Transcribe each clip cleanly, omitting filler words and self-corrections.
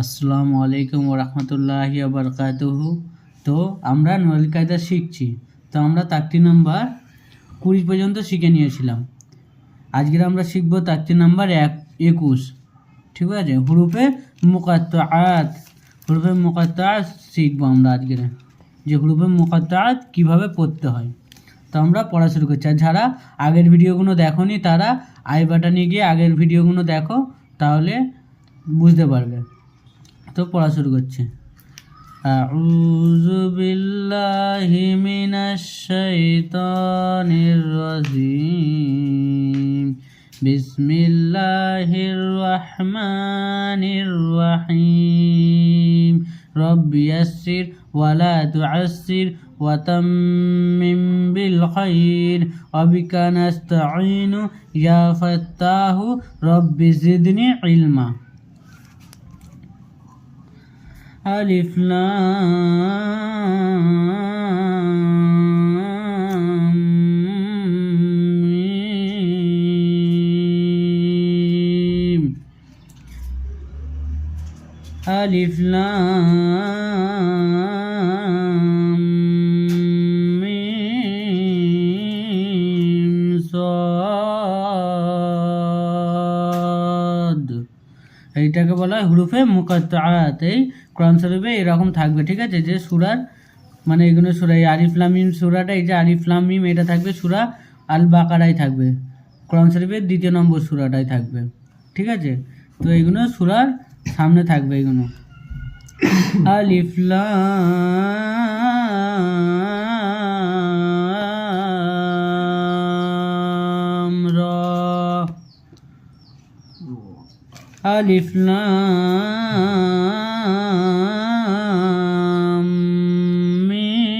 আসসালামু আলাইকুম ওয়া রাহমাতুল্লাহি ওয়া বারাকাতুহু। তো আমরা নুরাল কায়দা শিখছি। তো আমরা তাকতি নাম্বার 20 পর্যন্ত শিখে নিয়েছিলাম। আজকে আমরা শিখব তাকতি নাম্বার 21। ঠিক আছে, হুরুফে মুকাত্তাআত। হুরুফে মুকাত্তাআত শিখব আমরা আজকে, যে হুরুফে মুকাত্তাআত কীভাবে পড়তে হয়। তো আমরা পড়া শুরু করছি। আর যারা আগের ভিডিওগুলো দেখোনি তারা আই বাটনে গিয়ে আগের ভিডিওগুলো দেখো, তাহলে বুঝতে পারবে। তো পড়া শুরু করছি। আউযু বিল্লাহি মিনাশ শাইতানির রাজিম। বিসমিল্লাহির রহমানির রহিম। রব্বি ইয়াসসির ওয়া লা তুআসসির ওয়া তাম্মিম বিল খাইর ওয়া বিকা নাস্তাঈনু ইয়া ফাত্তাহু রব্বি জিদনি ইলমা। আলিফ লাম মিম। আলিফ লাম মিম সাদ। এইটাকে বলা হয় হুরুফে মুকাত্তাআত। এই কোরআন শরীফে এরকম থাকবে, ঠিক আছে, যে সূরার মানে এগুলো সূরা এই আলিফ লাম মিম সূরাটা, এই যে আলিফ লাম মিম এটা থাকবে সূরা আল বাকারায় থাকবে, কোরআন শরীফের 2 নম্বর সূরাটায় থাকবে। ঠিক আছে, তো এইগুলো সূরার সামনে থাকবে এগুলো। আলিফ লাম রা। আলিফ লাম মিম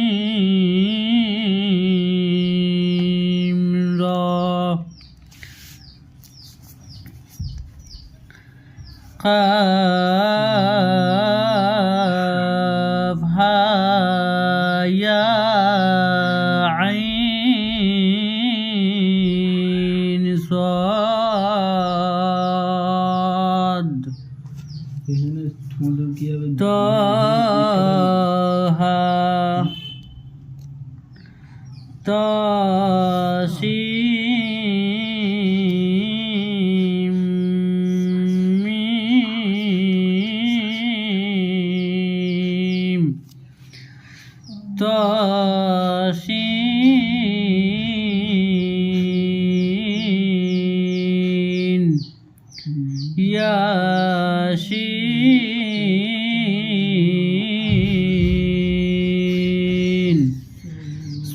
রা। কাফ হা ইয়া আইন সাদ। তাহা তাসিম মিম তাসিন ইয়াসিন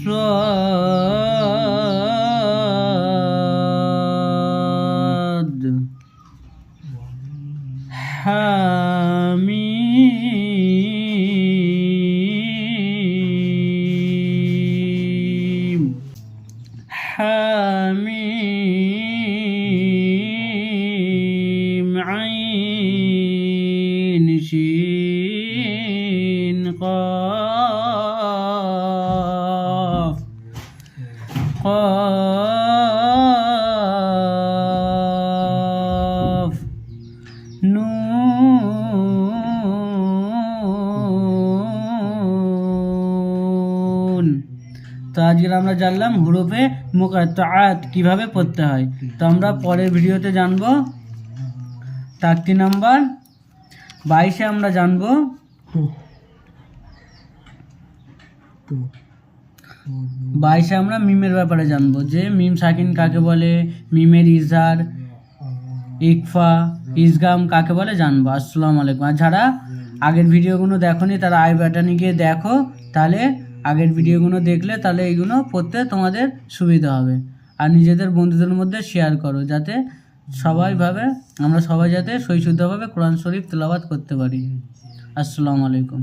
সাদ হামিম। হামিম আইন শিন কাফ। কাফ নুন। তো আজকে আমরা জানলাম হুরুফে মুকাত্তাআত কিভাবে পড়তে হয়। তো আমরা পরের ভিডিওতে জানবো তাকতি নাম্বার 22-এ আমরা জানবো 22-এ আমরা মিমের ব্যাপারে জানবো, যে মিম সাকিন কাকে বলে, মিমের ইজহার ইকফা ইসগাম কাকে বলে জানবো। আসসালামু আলাইকুম। আর যারা আগের ভিডিওগুলো দেখোনি তারা আই বাটনে গিয়ে দেখো, তাহলে আগের ভিডিওগুলো দেখলে তাহলে এইগুলো পড়তে তোমাদের সুবিধা হবে। আর নিজেদের বন্ধুদের মধ্যে শেয়ার করো, যাতে আমরা সবাই যাতে সহিশুদ্ধভাবে কোরআন শরীফ তেলাওয়াত করতে পারি। আসসালামু আলাইকুম।